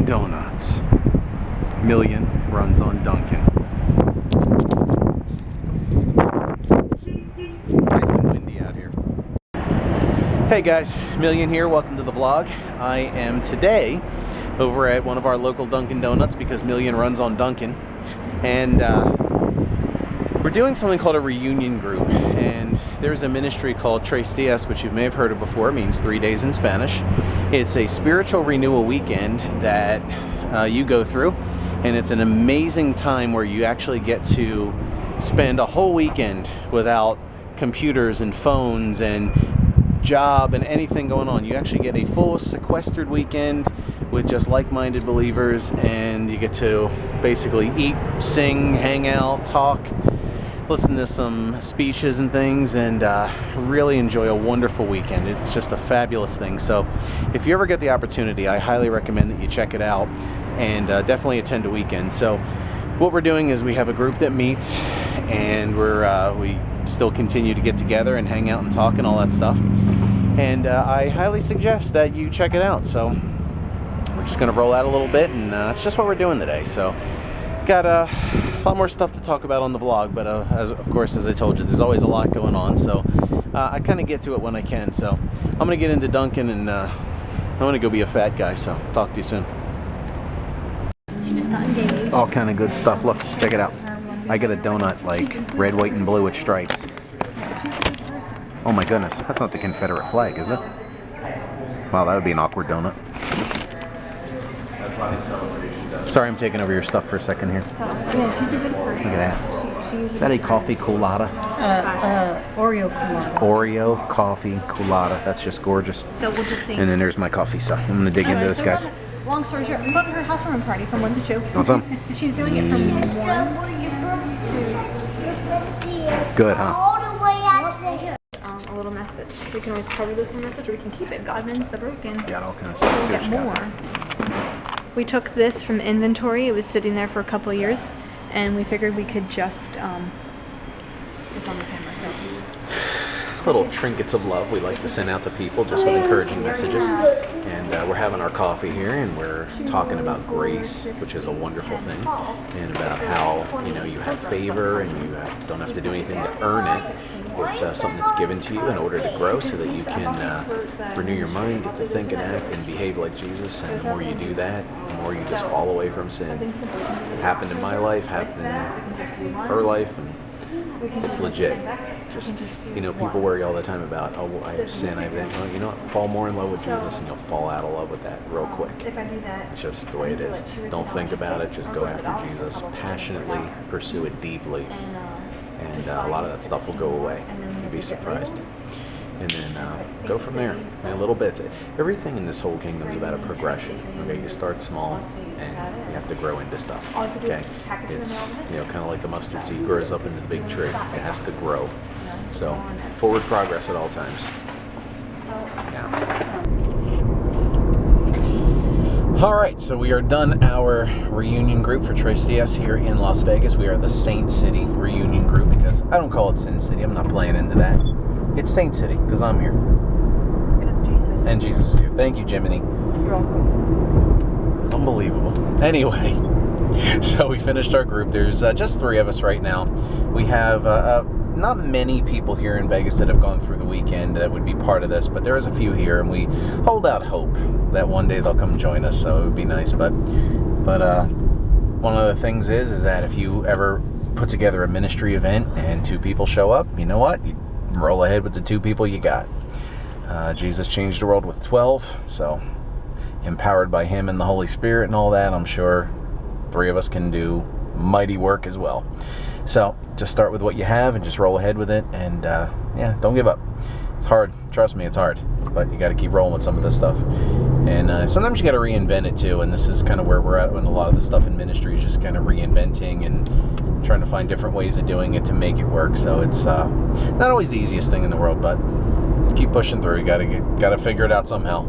Donuts. Millian runs on Dunkin. Nice and windy out here. Hey guys, Millian here. Welcome to the vlog. I am today over at one of our local Dunkin' Donuts because Millian runs on Dunkin', and we're doing something called a reunion group. And there's a ministry called 3 Días, which you may have heard of before. It means 3 days in Spanish. It's a spiritual renewal weekend that you go through, and it's an amazing time where you actually get to spend a whole weekend without computers and phones and job and anything going on. You actually get a full sequestered weekend with just like-minded believers, and you get to basically eat, sing, hang out, talk, listen to some speeches and things, and really enjoy a wonderful weekend. It's just a fabulous thing. So if you ever get the opportunity, I highly recommend that you check it out, and definitely attend a weekend. So what we're doing is we have a group that meets, and we still continue to get together and hang out and talk and all that stuff. And I highly suggest that you check it out. So we're just going to roll out a little bit, and that's just what we're doing today. So got a lot more stuff to talk about on the vlog, but of course, as I told you, there's always a lot going on. So I kind of get to it when I can. So I'm going to get into Dunkin', and I'm going to go be a fat guy. So talk to you soon. She just got engaged. All kind of good stuff. Look, check it out. I get a donut like red, white, and blue with stripes. Oh my goodness, that's not the Confederate flag, is it? Wow, that would be an awkward donut. Sorry, I'm taking over your stuff for a second here. So, yeah, she's a good person. Look at that. Is that a coffee colada? Oreo colada. Oreo coffee colada. That's just gorgeous. So we'll just see. And then there's my coffee stuff. I'm going to dig into this, guys. Long story short, we're going to her housewarming party from 1 to 2. Want some? She's doing it from 1 to... Good, huh? A little message. We can always cover this one message, or we can keep it. God mends the broken. Got all kinds of stuff. We'll get more. We took this from inventory. It was sitting there for a couple of years, and we figured we could just it's on the camera. So. Little trinkets of love we like to send out to people, just with encouraging messages. And we're having our coffee here, and we're talking about grace, which is a wonderful thing, and about how you have favor, and you don't have to do anything to earn it. It's something that's given to you in order to grow, so that you can renew your mind, get to think and act and behave like Jesus. And the more you do that, the more you just fall away from sin. It happened in my life, happened in her life, and it's legit. Just, people worry all the time about, oh, I have sin, I have that. Well, you know what? Fall more in love with Jesus, and you'll fall out of love with that real quick. It's just the way it is. Don't think about it. Just go after Jesus. Passionately pursue it deeply. And a lot of that stuff will go away. You'd be surprised. And then go from there. And a little bit. Everything in this whole kingdom is about a progression. Okay, you start small, and you have to grow into stuff. Okay, it's kind of like the mustard seed grows up into the big tree. It has to grow. So forward progress at all times. Yeah. All right, so we are done our reunion group for 3 Días here in Las Vegas. We are the Saint City reunion group, because I don't call it Sin City. I'm not playing into that. It's Saint City because I'm here. Because Jesus. And Jesus is here. Thank you, Jiminy. You're welcome. Unbelievable. Anyway, so we finished our group. There's just 3 of us right now. We have not many people here in Vegas that have gone through the weekend that would be part of this, but there is a few here, and we hold out hope that one day they'll come join us. So it would be nice. But one of the things is that if you ever put together a ministry event and 2 people show up, you know what? You roll ahead with the 2 people you got. Jesus changed the world with 12, so empowered by Him and the Holy Spirit and all that, I'm sure 3 of us can do mighty work as well. So just start with what you have and just roll ahead with it, and don't give up. It's hard. Trust me, it's hard. But you got to keep rolling with some of this stuff. And sometimes you got to reinvent it too, and this is kind of where we're at when a lot of the stuff in ministry is just kind of reinventing and trying to find different ways of doing it to make it work. So it's not always the easiest thing in the world, but keep pushing through. You got to figure it out somehow,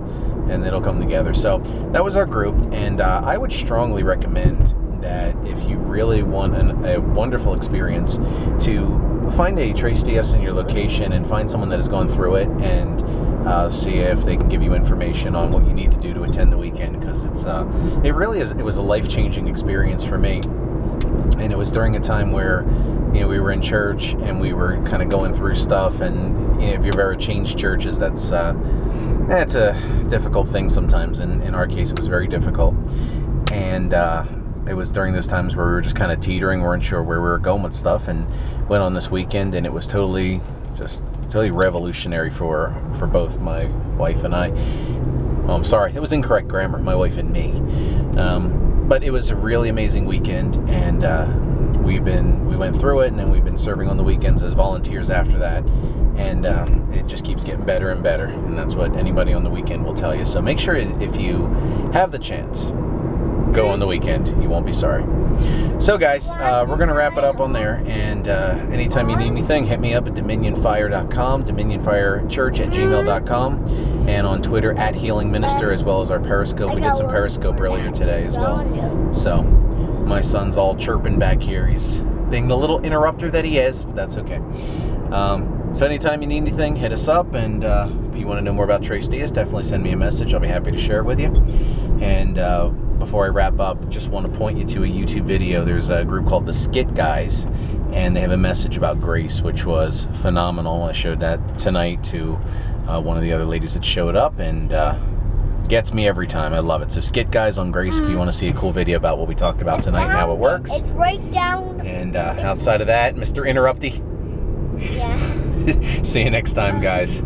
and it'll come together. So that was our group, and I would strongly recommend that if you really want a wonderful experience, to find a 3 Días in your location and find someone that has gone through it, and see if they can give you information on what you need to do to attend the weekend, because it really is. It was a life-changing experience for me, and it was during a time where we were in church and we were kind of going through stuff, and if you've ever changed churches, that's a difficult thing sometimes. And in our case, it was very difficult, and it was during those times where we were just kind of teetering, weren't sure where we were going with stuff, and went on this weekend, and it was totally revolutionary for both my wife and I. Oh, I'm sorry, it was incorrect grammar, my wife and me. But it was a really amazing weekend, and we went through it, and then we've been serving on the weekends as volunteers after that, and it just keeps getting better and better, and that's what anybody on the weekend will tell you. So make sure, if you have the chance, go on the weekend. You won't be sorry. So guys, we're going to wrap it up on there, and anytime you need anything, hit me up at dominionfire.com, dominionfirechurch@gmail.com, and on Twitter @healingminister, as well as our Periscope. We did some Periscope earlier today as well. So my son's all chirping back here. He's being the little interrupter that he is, but that's okay. So anytime you need anything, hit us up, and if you want to know more about Trace Diaz, definitely send me a message. I'll be happy to share it with you. And before I wrap up, just want to point you to a YouTube video. There's a group called the Skit Guys, and they have a message about grace, which was phenomenal. I showed that tonight to one of the other ladies that showed up, and gets me every time. I love it. So Skit Guys on grace, if you want to see a cool video about what we talked about tonight and how it works. It's right down. And outside of that, Mr. Interrupty. Yeah. See you next time, guys.